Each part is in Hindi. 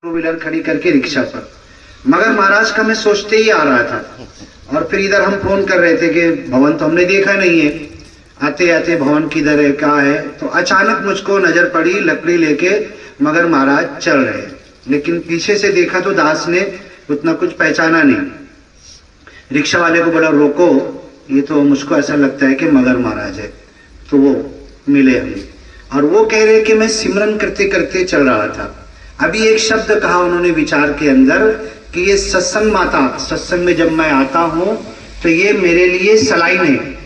टू व्हीलर खड़ी करके रिक्शा पर। मगर महाराज का मैं सोचते ही आ रहा था और फिर इधर हम फोन कर रहे थे कि भवन तो हमने देखा नहीं है, आते आते भवन किधर है क्या है। तो अचानक मुझको नजर पड़ी लकड़ी लेके मगर महाराज चल रहे हैं, लेकिन पीछे से देखा तो दास ने उतना कुछ पहचाना नहीं। रिक्शा वाले को बोला रोको, ये तो मुझको ऐसा लगता है कि मगर महाराज है। तो वो मिले हमें और वो कह रहे कि मैं सिमरन करते करते चल रहा था। अभी एक शब्द कहा उन्होंने विचार के अंदर कि ये सत्संग माता, सत्संग में जब मैं आता हूं तो ये मेरे लिए सलाइन है।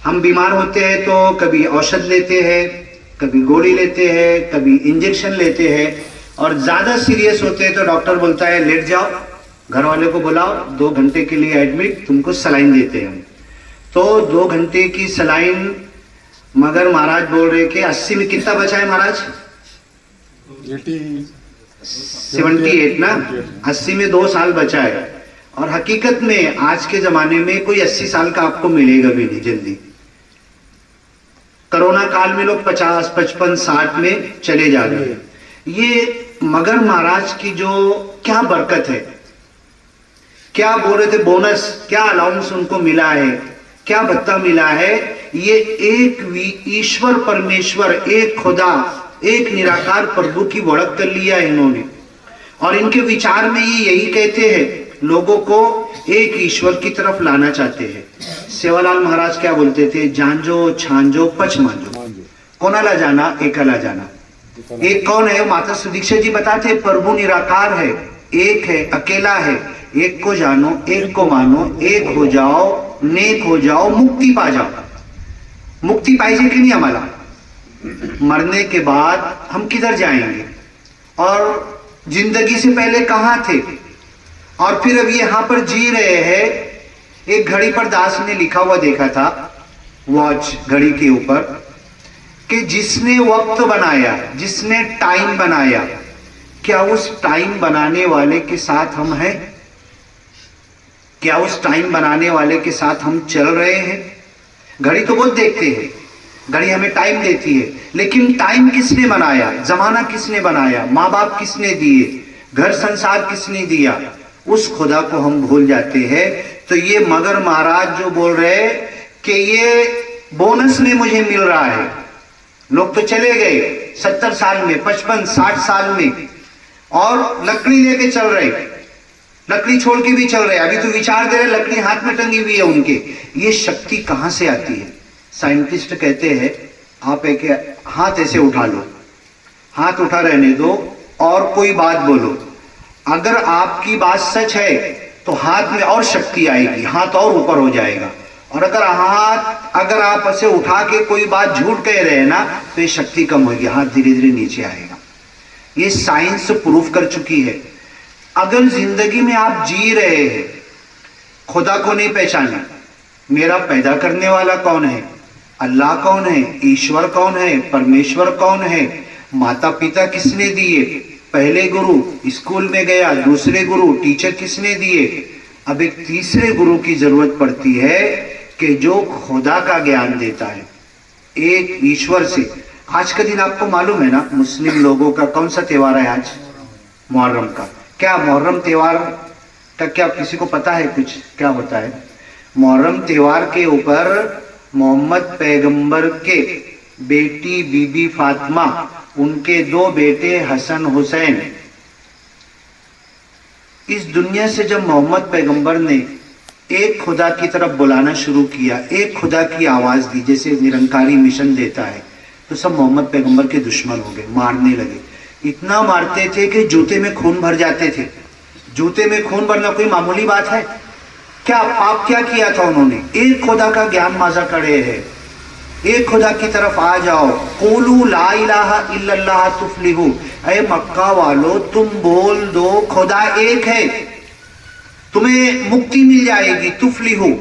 हम बीमार होते हैं तो कभी औषध लेते हैं, कभी गोली लेते हैं, कभी इंजेक्शन लेते हैं और ज्यादा सीरियस होते हैं तो डॉक्टर बोलता है लेट जाओ, घर वाले को बुलाओ, 2 घंटे के लिए एडमिट, तुमको सलाइन देते हैं। तो 2 घंटे की सलाइन मगर महाराज बोल रहे कि 80 में कितना बचा है महाराज? 78 ना, 80 में 2 साल बचा है। और हकीकत में आज के जमाने में कोई 80 साल का आपको मिलेगा भी नहीं जल्दी। कोरोना काल में लोग 50, 55, 60 में चले जा रहे हैं। ये मगर महाराज की जो क्या बरकत है, क्या बोल रहे थे बोनस, क्या अलाउंस उनको मिला है, क्या भत्ता मिला है। ये एक ईश्वर परमेश्वर, एक खुदा, एक निराकार प्रभु की वड़क कर लिया है इन्होंने। और इनके विचार में ये यही कहते हैं, लोगों को एक ईश्वर की तरफ लाना चाहते हैं। सेवालाल महाराज क्या बोलते थे? झांझो छांझो पच मांझो, कोनाला जाना एकाला जाना। एक कौन है? माता सुदीक्षा जी बताते प्रभु निराकार है, एक है, अकेला है। एक को जानो, एक को मानो, एक हो जाओ, नेक हो जाओ, मुक्ति पा जाओ। मुक्ति पाइजे कि नहीं? हमारा मरने के बाद हम किधर जाएंगे और जिंदगी से पहले कहां थे और फिर अब यहां पर जी रहे हैं। एक घड़ी पर दास ने लिखा हुआ देखा था, वॉच घड़ी के ऊपर, कि जिसने वक्त बनाया, जिसने टाइम बनाया, क्या उस टाइम बनाने वाले के साथ हम हैं? क्या उस टाइम बनाने वाले के साथ हम चल रहे हैं? घड़ी तो बहुत देखते हैं, घड़ी हमें टाइम देती है, लेकिन टाइम किसने बनाया? जमाना किसने बनाया? माँ बाप किसने दिए? घर संसार किसने दिया? उस खुदा को हम भूल जाते हैं। तो ये मगर महाराज जो बोल रहे कि ये बोनस में मुझे मिल रहा है। लोग तो चले गए 70 साल में, 55, 60 साल में और लकड़ी लेके चल रहे, लकड़ी छोड़ के भी चल रहे। अभी तो विचार दे रहे, लकड़ी हाथ में टंगी हुई है उनके। ये शक्ति कहां से आती है? साइंटिस्ट कहते हैं आप एक हाथ ऐसे उठा लो, हाथ उठा रहने दो और कोई बात बोलो। अगर आपकी बात सच है तो हाथ में और शक्ति आएगी, हाथ और ऊपर हो जाएगा। और अगर आप ऐसे उठा के कोई बात झूठ कह रहे हैं ना तो ये शक्ति कम होगी, हाथ धीरे धीरे नीचे आएगा। ये साइंस प्रूफ कर चुकी है। अगर जिंदगी में आप जी रहे हैं, खुदा को नहीं पहचाना, मेरा पैदा करने वाला कौन है, अल्लाह कौन है, ईश्वर कौन है, परमेश्वर कौन है, माता पिता किसने दिए, पहले गुरु, स्कूल में गया, दूसरे गुरु, टीचर किसने दिए, अब एक तीसरे गुरु की जरूरत पड़ती है कि जो खुदा का ज्ञान देता है, एक ईश्वर से। आज का दिन आपको मालूम है ना, मुस्लिम लोगों का कौन सा त्योहार है आज? मुहर्रम का। क्या मुहर्रम त्योहार का क्या किसी को पता है कुछ? क्या होता है मुहर्रम त्योहार के ऊपर? मोहम्मद पैगंबर के बेटी बीबी फातिमा, उनके 2 बेटे हसन हुसैन। इस दुनिया से जब मोहम्मद पैगंबर ने एक खुदा की तरफ बुलाना शुरू किया, एक खुदा की आवाज दी, जैसे निरंकारी मिशन देता है, तो सब मोहम्मद पैगंबर के दुश्मन हो गए, मारने लगे। इतना मारते थे कि जूते में खून भर जाते थे। जूते में खून भरना कोई मामूली बात है क्या? पाप क्या किया था उन्होंने? एक खुदा का ज्ञान माजा करे है, एक खुदा की तरफ आ जाओ। कोलू ला इलाहा इल्लल्लाह तुफलिहू, अरे मक्का वालों तुम बोल दो खुदा एक है, तुम्हें मुक्ति मिल जाएगी। तुफलिहू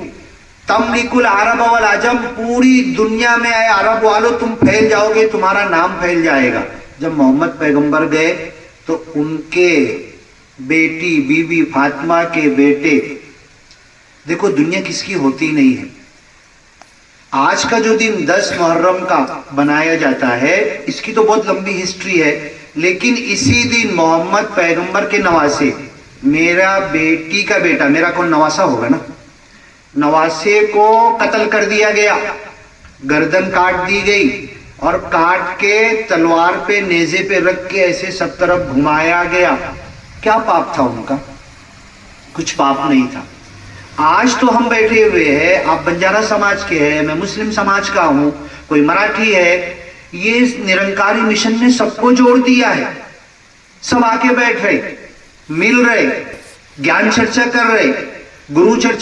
तमलिकुल अरब वल अजम, पूरी दुनिया में आए अरब वालों तुम फैल जाओगे, तुम्हारा नाम फैल जाएगा। जब मोहम्मद पैगंबर गए तो उनके बेटी बीबी फातिमा के बेटे, देखो दुनिया किसकी होती नहीं है। आज का जो दिन 10 मुहर्रम का बनाया जाता है, इसकी तो बहुत लंबी हिस्ट्री है। लेकिन इसी दिन मोहम्मद पैगंबर के नवासे, मेरा बेटी का बेटा, मेरा कौन नवासा होगा ना, नवासे को कत्ल कर दिया गया, गर्दन काट दी गई और काट के तलवार पे नेजे पे रख के ऐसे सब तरफ घुमाया गया। क्या पाप था उनका? कुछ पाप नहीं था। आज तो हम बैठे हुए हैं, आप बंजारा समाज के हैं, मैं मुस्लिम समाज का हूं, कोई मराठी है, ये निरंकारी मिशन ने सबको जोड़ दिया है। सब आके बैठ रहे, मिल रहे, ज्ञान चर्चा कर रहे, गुरु चर्चा